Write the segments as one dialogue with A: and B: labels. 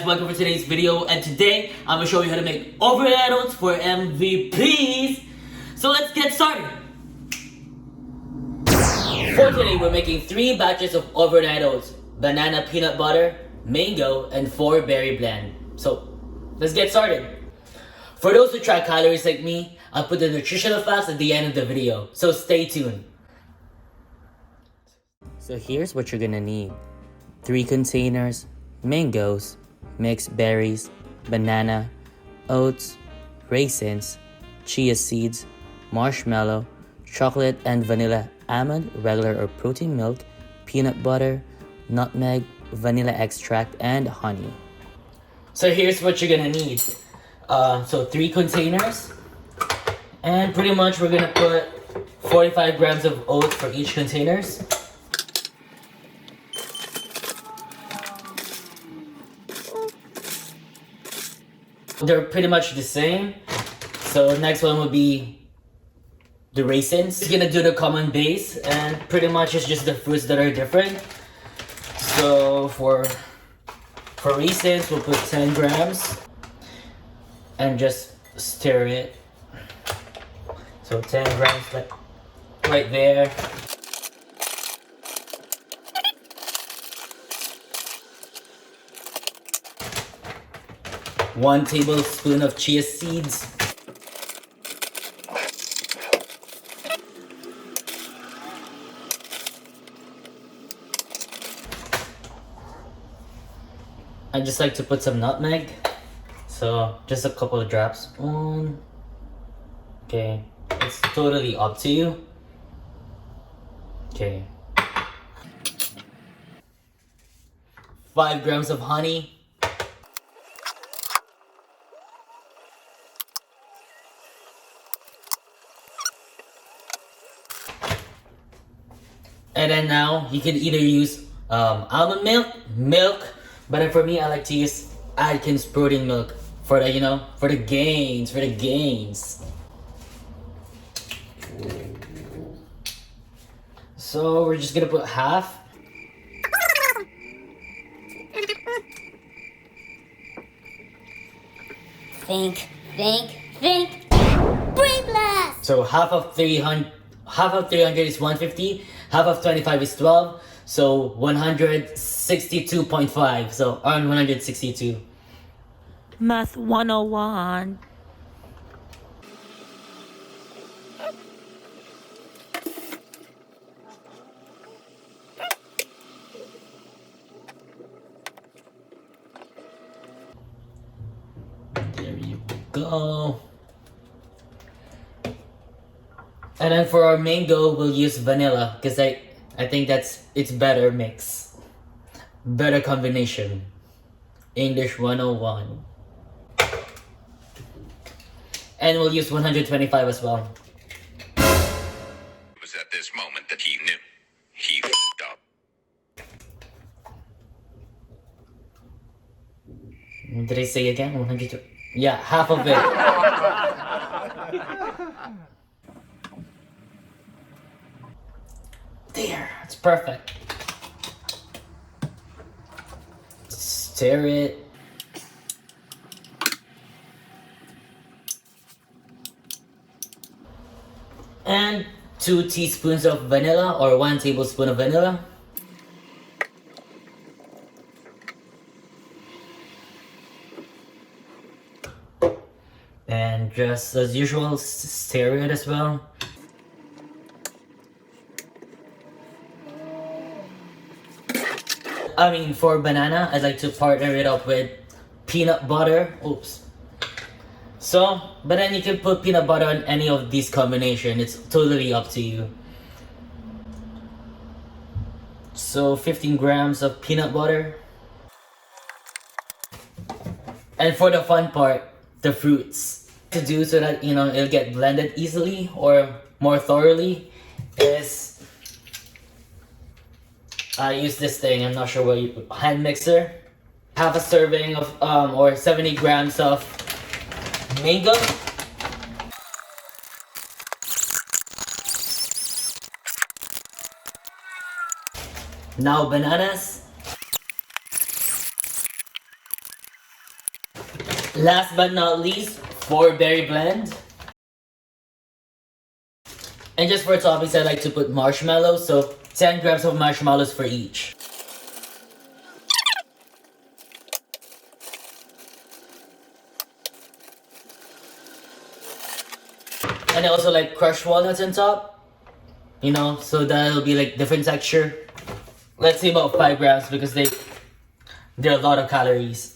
A: welcome for today's video, and today I'm gonna show you how to make overnight oats for MVPs. So let's get started. For today, we're making 3 batches of overnight oats: banana peanut butter, mango, and 4 berry blend. So let's get started. For those who track calories like me, I'll put the nutritional facts at the end of the video, so stay tuned. So here's what you're gonna need: 3 containers, mangoes, mixed berries, banana, oats, raisins, chia seeds, marshmallow, chocolate and vanilla almond, regular or protein milk, peanut butter, nutmeg, vanilla extract, and honey. So here's what you're gonna need. 3 containers, and pretty much we're gonna put 45 grams of oats for each containers. They're pretty much the same. So next one will be the raisins. It's gonna do the common base, and pretty much it's just the fruits that are different. So for raisins, we'll put 10 grams and just stir it. So 10 grams like right there. One tablespoon of chia seeds. I just like to put some nutmeg. So just a couple of drops. Okay, it's totally up to you. Okay. 5 grams of honey. And then now you can either use almond milk, but then for me I like to use Atkins protein milk for the for the gains. So we're just gonna put half.
B: Think. Brain blast!
A: So half of 300 is 150, half of 25 is 12, so 162.5, so around 162.
B: Math 101.
A: There you go. And then for our mango, we'll use vanilla, because I think it's better mix. Better combination. English 101. And we'll use 125 as well.
C: It was at this moment that he knew. He f***ed up.
A: What did I say again? 100. Yeah, half of it. There, it's perfect. Stir it. And 2 teaspoons of vanilla, or 1 tablespoon of vanilla. And just as usual, stir it as well. For banana, I'd like to partner it up with peanut butter. Oops. So, but then you can put peanut butter on any of these combinations. It's totally up to you. So 15 grams of peanut butter. And for the fun part, the fruits. To do so that it'll get blended easily or more thoroughly is I use this thing, I'm not sure what hand mixer. Half a serving of or 70 grams of mango. Now bananas. Last but not least, 4 berry blend. And just for toppings, I like to put marshmallows, so 10 grams of marshmallows for each. And I also like crushed walnuts on top, you know, so that'll be like different texture. Let's say about 5 grams because they're a lot of calories.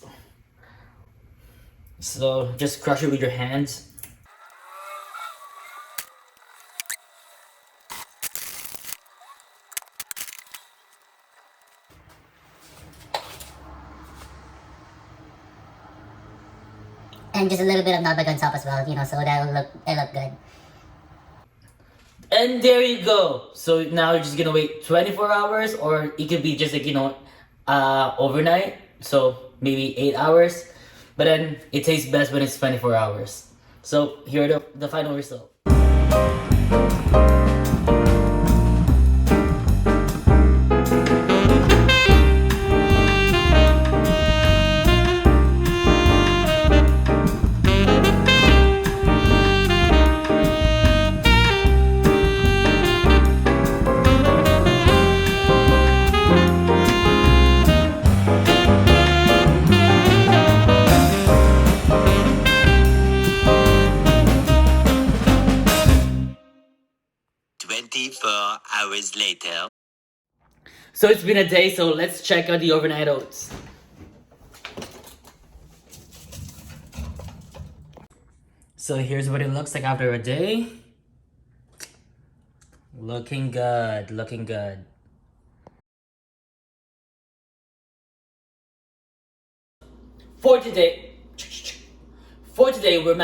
A: So just crush it with your hands.
D: And just a little bit of nutmeg on top as well, you know, so that'll look good.
A: And there you go. So now you're just gonna wait 24 hours, or it could be just like, you know, overnight. So maybe 8 hours. But then it tastes best when it's 24 hours. So here are the final result.
E: Hours later.
A: So it's been a day, so let's check out the overnight oats. So here's what it looks like after a day. Looking good, looking good. For today, we're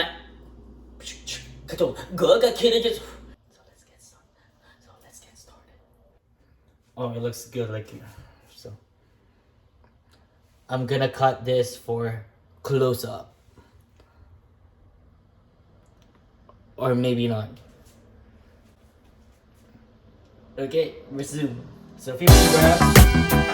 A: let's get started. Oh, it looks good, like, so. I'm gonna cut this for close up. Or maybe not. Okay, resume. So 50 grams.